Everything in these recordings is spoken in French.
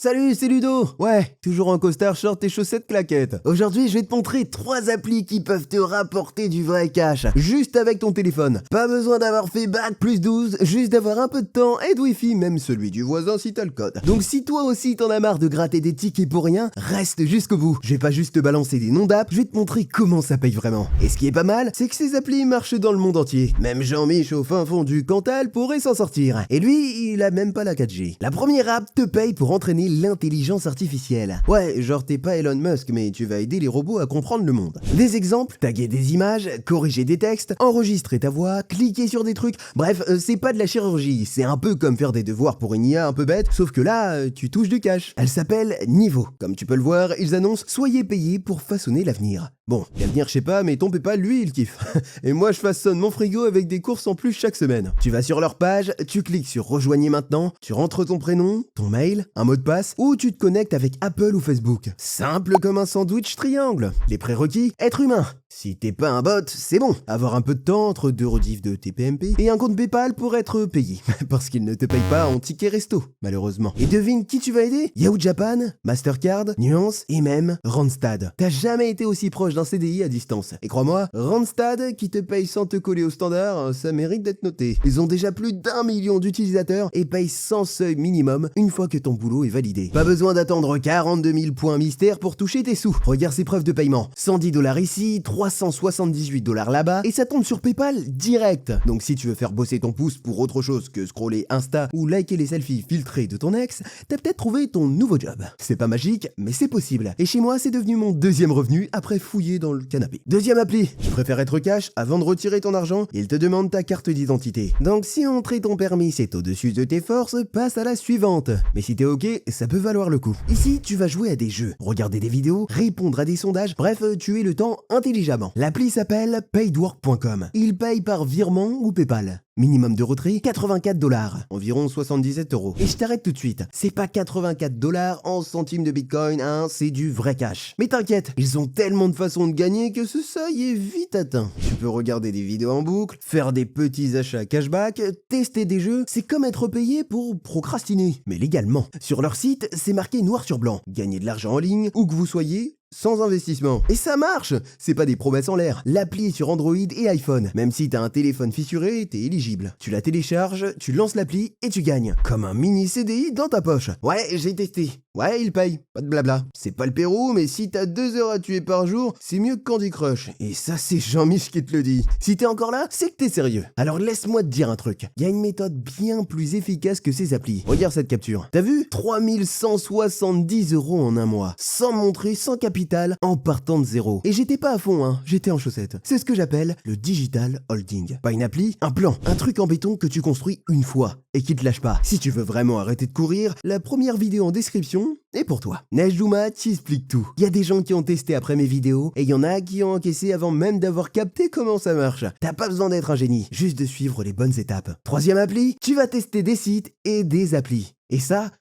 Salut, c'est Ludo. Ouais, toujours en costard, short et chaussettes claquettes. Aujourd'hui, je vais te montrer 3 applis qui peuvent te rapporter du vrai cash, juste avec ton téléphone. Pas besoin d'avoir fait bac plus 12, juste d'avoir un peu de temps et de wifi, même celui du voisin si t'as le code. Donc si toi aussi t'en as marre de gratter des tickets pour rien, reste jusqu'au bout. Je vais pas juste te balancer des noms d'app, je vais te montrer comment ça paye vraiment. Et ce qui est pas mal, c'est que ces applis marchent dans le monde entier. Même Jean-Mich au fin fond du Cantal pourrait s'en sortir. Et lui, il a même pas la 4G. La première app te paye pour entraîner l'intelligence artificielle. Ouais, genre t'es pas Elon Musk, mais tu vas aider les robots à comprendre le monde. Des exemples, taguer des images, corriger des textes, enregistrer ta voix, cliquer sur des trucs. Bref, c'est pas de la chirurgie, c'est un peu comme faire des devoirs pour une IA un peu bête, sauf que là, tu touches du cash. Elle s'appelle Niveau. Comme tu peux le voir, ils annoncent « Soyez payés pour façonner l'avenir ». Bon, l'avenir je sais pas, mais ton PayPal, lui, il kiffe. Et moi, je façonne mon frigo avec des courses en plus chaque semaine. Tu vas sur leur page, tu cliques sur « Rejoignez maintenant », tu rentres ton prénom, ton mail, un mot de passe, ou tu te connectes avec Apple ou Facebook. Simple comme un sandwich triangle. Les prérequis, être humain. Si t'es pas un bot, c'est bon. Avoir un peu de temps entre 2 rediffs de TPMP et un compte PayPal pour être payé. Parce qu'ils ne te payent pas en ticket resto, malheureusement. Et devine qui tu vas aider? Yahoo Japan, Mastercard, Nuance et même Randstad. T'as jamais été aussi proche d'un CDI à distance. Et crois-moi, Randstad, qui te paye sans te coller au standard, ça mérite d'être noté. Ils ont déjà plus d'1 million d'utilisateurs et payent sans seuil minimum une fois que ton boulot est validé. Pas besoin d'attendre 42 000 points mystères pour toucher tes sous. Regarde ces preuves de paiement. 110 $ ici, 378 $ là-bas, et ça tombe sur PayPal direct. Donc si tu veux faire bosser ton pouce pour autre chose que scroller Insta ou liker les selfies filtrés de ton ex, t'as peut-être trouvé ton nouveau job. C'est pas magique, mais c'est possible. Et chez moi, c'est devenu mon deuxième revenu après fouiller dans le canapé. Deuxième appli. Tu préfères être cash? Avant de retirer ton argent, il te demande ta carte d'identité. Donc si entrer ton permis c'est au-dessus de tes forces, passe à la suivante. Mais si t'es ok, ça peut valoir le coup. Ici, tu vas jouer à des jeux, regarder des vidéos, répondre à des sondages, bref, tuer le temps intelligemment. L'appli s'appelle paidwork.com. Il paye par virement ou PayPal. Minimum de retrait, 84 $, environ 77 €. Et je t'arrête tout de suite, c'est pas 84 $ en centimes de bitcoin, hein, c'est du vrai cash. Mais t'inquiète, ils ont tellement de façons de gagner que ce seuil est vite atteint. Tu peux regarder des vidéos en boucle, faire des petits achats cashback, tester des jeux, c'est comme être payé pour procrastiner, mais légalement. Sur leur site, c'est marqué noir sur blanc, gagner de l'argent en ligne, où que vous soyez, sans investissement. Et ça marche! C'est pas des promesses en l'air. L'appli est sur Android et iPhone. Même si t'as un téléphone fissuré, t'es éligible. Tu la télécharges, tu lances l'appli et tu gagnes. Comme un mini CDI dans ta poche. Ouais, j'ai testé. Ouais, il paye. Pas de blabla. C'est pas le Pérou, mais si t'as 2 heures à tuer par jour, c'est mieux que Candy Crush. Et ça, c'est Jean-Mich qui te le dit. Si t'es encore là, c'est que t'es sérieux. Alors laisse-moi te dire un truc. Il y a une méthode bien plus efficace que ces applis. Regarde cette capture. T'as vu? 3170 € en un mois. Sans montrer, sans capital, en partant de zéro. Et j'étais pas à fond, hein, j'étais en chaussettes. C'est ce que j'appelle le digital holding. Pas une appli, un plan, un truc en béton que tu construis une fois et qui te lâche pas. Si tu veux vraiment arrêter de courir, la première vidéo en description est pour toi. Nejdouma t'explique tout. Il y a des gens qui ont testé après mes vidéos et il y en a qui ont encaissé avant même d'avoir capté comment ça marche. T'as pas besoin d'être un génie, juste de suivre les bonnes étapes. Troisième appli, tu vas tester des sites et des applis. Et ça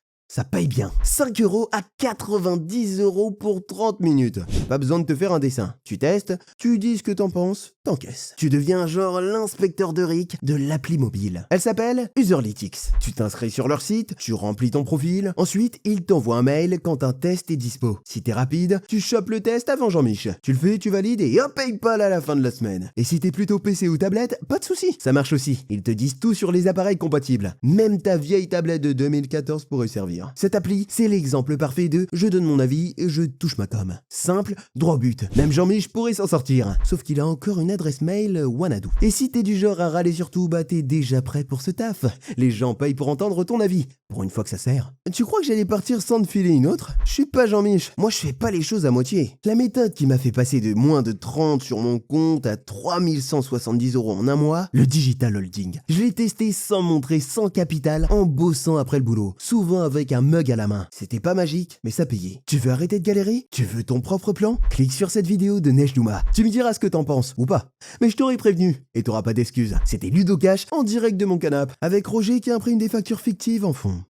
paye bien. 5 € à 90 € pour 30 minutes. Pas besoin de te faire un dessin. Tu testes, tu dis ce que t'en penses, t'encaisses. Tu deviens genre l'inspecteur de Rick de l'appli mobile. Elle s'appelle Userlytics. Tu t'inscris sur leur site, tu remplis ton profil. Ensuite, ils t'envoient un mail quand un test est dispo. Si t'es rapide, tu chopes le test avant Jean-Mich. Tu le fais, tu valides et hop, PayPal à la fin de la semaine. Et si t'es plutôt PC ou tablette, pas de souci. Ça marche aussi. Ils te disent tout sur les appareils compatibles. Même ta vieille tablette de 2014 pourrait servir. Cette appli, c'est l'exemple parfait de « je donne mon avis et je touche ma com ». Simple, droit au but. Même Jean-Mich pourrait s'en sortir. Sauf qu'il a encore une adresse mail Wanadoo. Et si t'es du genre à râler sur tout, bah t'es déjà prêt pour ce taf. Les gens payent pour entendre ton avis. Pour une fois que ça sert. Tu crois que j'allais partir sans te filer une autre? Je suis pas Jean-Mich. Moi, je fais pas les choses à moitié. La méthode qui m'a fait passer de moins de 30 sur mon compte à 3170 € en un mois, le digital holding. Je l'ai testé sans montrer, sans capital, en bossant après le boulot. Souvent avec un mug à la main. C'était pas magique, mais ça payait. Tu veux arrêter de galérer? Tu veux ton propre plan? Clique sur cette vidéo de Nejdouma. Tu me diras ce que t'en penses, ou pas. Mais je t'aurais prévenu, et t'auras pas d'excuses. C'était Ludo Cash, en direct de mon canapé, avec Roger qui imprime des factures fictives en fond.